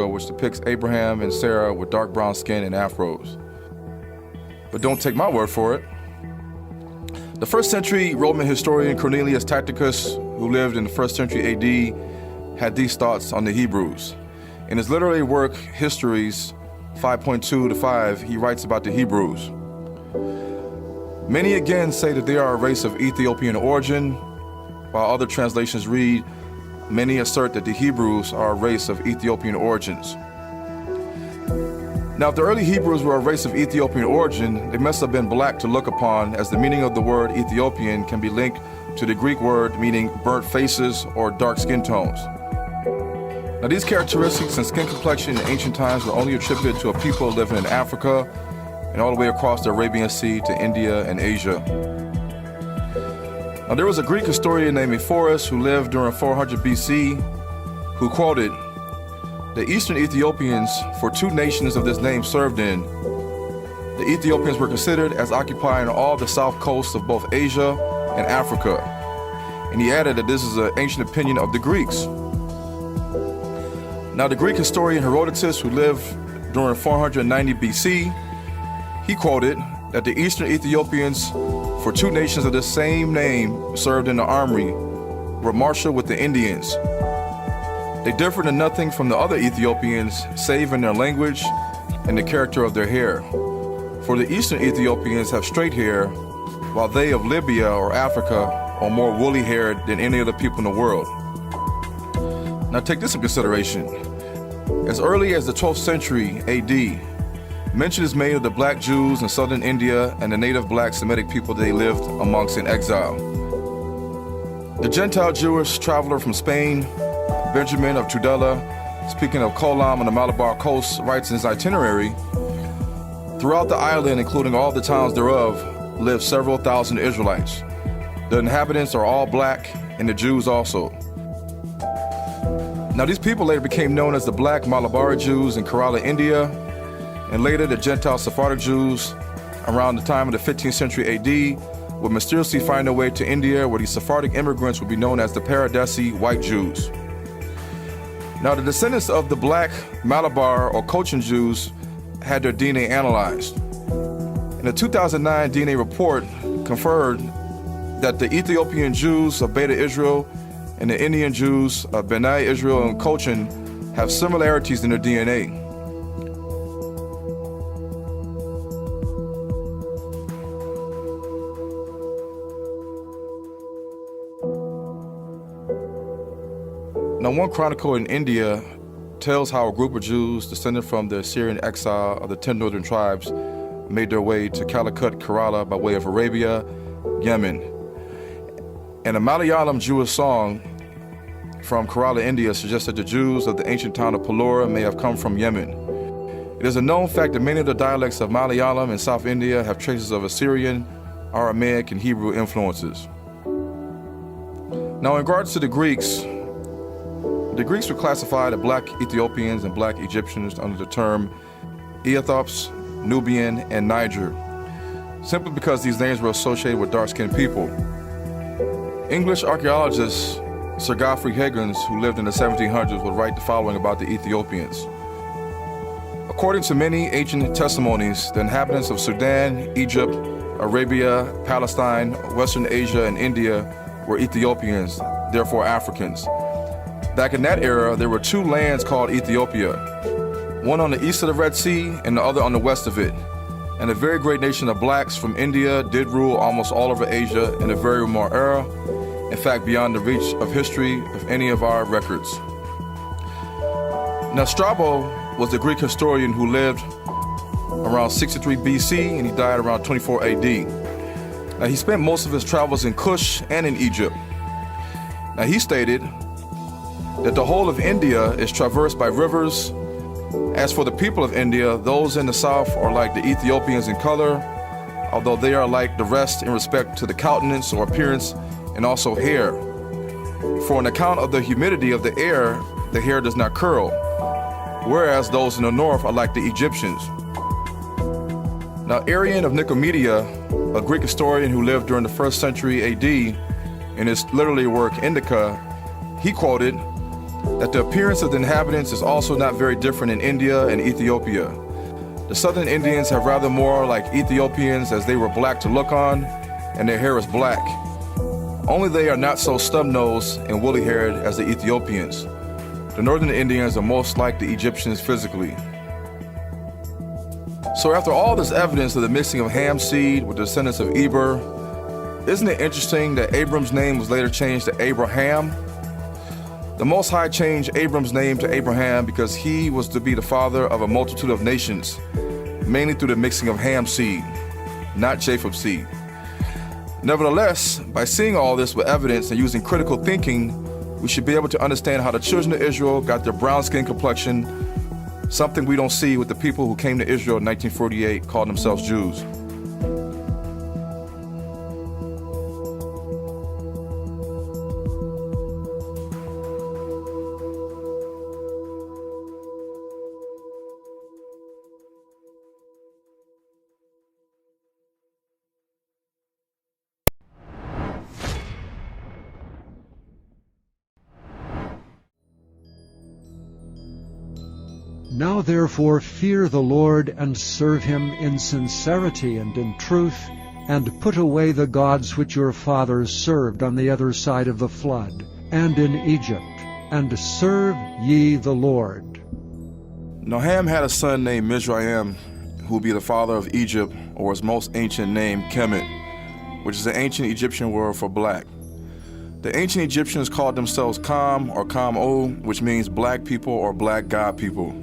Indica, which depicts Abraham and Sarah with dark brown skin and afros. But don't take my word for it. The first century Roman historian Cornelius Tacitus, who lived in the first century AD, had these thoughts on the Hebrews. In his literary work, Histories 5.2-5, he writes about the Hebrews. Many again say that they are a race of Ethiopian origin, while other translations read, many assert that the Hebrews are a race of Ethiopian origins. Now, if the early Hebrews were a race of Ethiopian origin, they must have been black to look upon, as the meaning of the word Ethiopian can be linked to the Greek word meaning burnt faces or dark skin tones. Now, these characteristics and skin complexion in ancient times were only attributed to a people living in Africa and all the way across the Arabian Sea to India and Asia. Now, there was a Greek historian named Ephorus who lived during 400 BC who quoted, "The eastern Ethiopians, for two nations of this name served in, the Ethiopians were considered as occupying all the south coast of both Asia and Africa." And he added that this is an ancient opinion of the Greeks. Now, the Greek historian Herodotus, who lived during 490 BC, he quoted that the eastern Ethiopians, for two nations of the same name served in the army, were marshaled with the Indians. They differed in nothing from the other Ethiopians, save in their language and the character of their hair. For the eastern Ethiopians have straight hair, while they of Libya or Africa are more woolly haired than any other people in the world. Now take this in consideration. As early as the 12th century AD, mention is made of the black Jews in southern India and the native black Semitic people they lived amongst in exile. The Gentile Jewish traveler from Spain, Benjamin of Tudela, speaking of Kolam on the Malabar coast, writes in his itinerary, "Throughout the island, including all the towns thereof, live several thousand Israelites. The inhabitants are all black, and the Jews also." Now, these people later became known as the Black Malabar Jews in Kerala, India, and later the Gentile Sephardic Jews around the time of the 15th century AD would mysteriously find their way to India, where these Sephardic immigrants would be known as the Paradesi white Jews. Now, the descendants of the Black Malabar or Cochin Jews had their DNA analyzed. And a 2009 DNA report confirmed that the Ethiopian Jews of Beta Israel and the Indian Jews of B'nai Israel and Cochin have similarities in their DNA. Now, one chronicle in India tells how a group of Jews descended from the Assyrian exile of the 10 northern tribes made their way to Calicut, Kerala by way of Arabia, Yemen. And a Malayalam Jewish song from Kerala, India suggests that the Jews of the ancient town of Pellora may have come from Yemen. It is a known fact that many of the dialects of Malayalam in South India have traces of Assyrian, Aramaic, and Hebrew influences. Now, in regards to the Greeks would classify the black Ethiopians and black Egyptians under the term Ethiops, Nubian, and Niger, simply because these names were associated with dark-skinned people. English archaeologist Sir Godfrey Higgins, who lived in the 1700s, would write the following about the Ethiopians. According to many ancient testimonies, the inhabitants of Sudan, Egypt, Arabia, Palestine, Western Asia, and India were Ethiopians, therefore Africans. Back in that era, there were two lands called Ethiopia, one on the east of the Red Sea and the other on the west of it. And a very great nation of blacks from India did rule almost all over Asia in a very remote era, in fact, beyond the reach of history of any of our records. Now, Strabo was the Greek historian who lived around 63 BC and he died around 24 AD. Now, he spent most of his travels in Kush and in Egypt. Now, he stated that the whole of India is traversed by rivers. As for the people of India, those in the south are like the Ethiopians in color, although they are like the rest in respect to the countenance or appearance and also hair. For on account of the humidity of the air, the hair does not curl, whereas those in the north are like the Egyptians. Now, Arrian of Nicomedia, a Greek historian who lived during the 1st century AD, in his literary work Indica, he quoted, that the appearance of the inhabitants is also not very different in India and Ethiopia. The southern Indians have rather more like Ethiopians, as they were black to look on, and their hair is black. Only they are not so stub-nosed and woolly-haired as the Ethiopians. The northern Indians are most like the Egyptians physically. So after all this evidence of the mixing of Ham seed with the descendants of Eber, isn't it interesting that Abram's name was later changed to Abraham? The Most High changed Abram's name to Abraham because he was to be the father of a multitude of nations, mainly through the mixing of Ham seed, not Japheth's seed. Nevertheless, by seeing all this with evidence and using critical thinking, we should be able to understand how the children of Israel got their brown skin complexion, something we don't see with the people who came to Israel in 1948, called themselves Jews. Now therefore fear the Lord, and serve him in sincerity and in truth, and put away the gods which your fathers served on the other side of the flood, and in Egypt, and serve ye the Lord. Now Ham had a son named Mizraim, who would be the father of Egypt, or his most ancient name, Kemet, which is an ancient Egyptian word for black. The ancient Egyptians called themselves Kam or Kam-O, which means black people or black god people.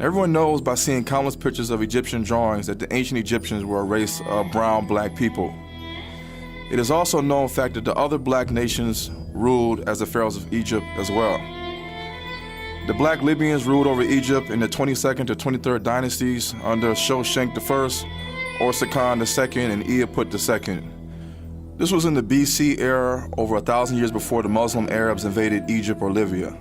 Everyone knows by seeing countless pictures of Egyptian drawings that the ancient Egyptians were a race of brown black people. It is also a known fact that the other black nations ruled as the pharaohs of Egypt as well. The black Libyans ruled over Egypt in the 22nd to 23rd dynasties under Shoshenq I, Orsakan II, and Eaput II. This was in the BC era, over 1,000 years before the Muslim Arabs invaded Egypt or Libya.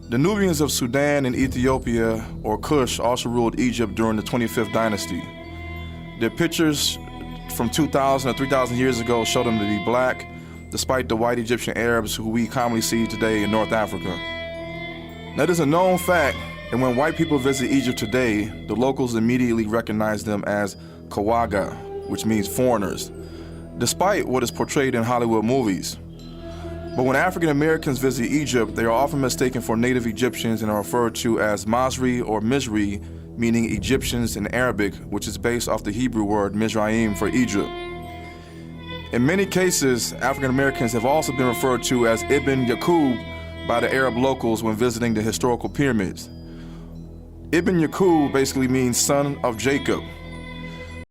The Nubians of Sudan and Ethiopia, or Kush, also ruled Egypt during the 25th dynasty. Their pictures from 2,000 or 3,000 years ago show them to be black, despite the white Egyptian Arabs who we commonly see today in North Africa. Now, it is a known fact that when white people visit Egypt today, the locals immediately recognize them as Kawaga, which means foreigners, despite what is portrayed in Hollywood movies. But when African Americans visit Egypt, they are often mistaken for native Egyptians and are referred to as Masri or Mizri, meaning Egyptians in Arabic, which is based off the Hebrew word Mizraim for Egypt. In many cases, African Americans have also been referred to as Ibn Yaqub by the Arab locals when visiting the historical pyramids. Ibn Yaqub basically means son of Jacob,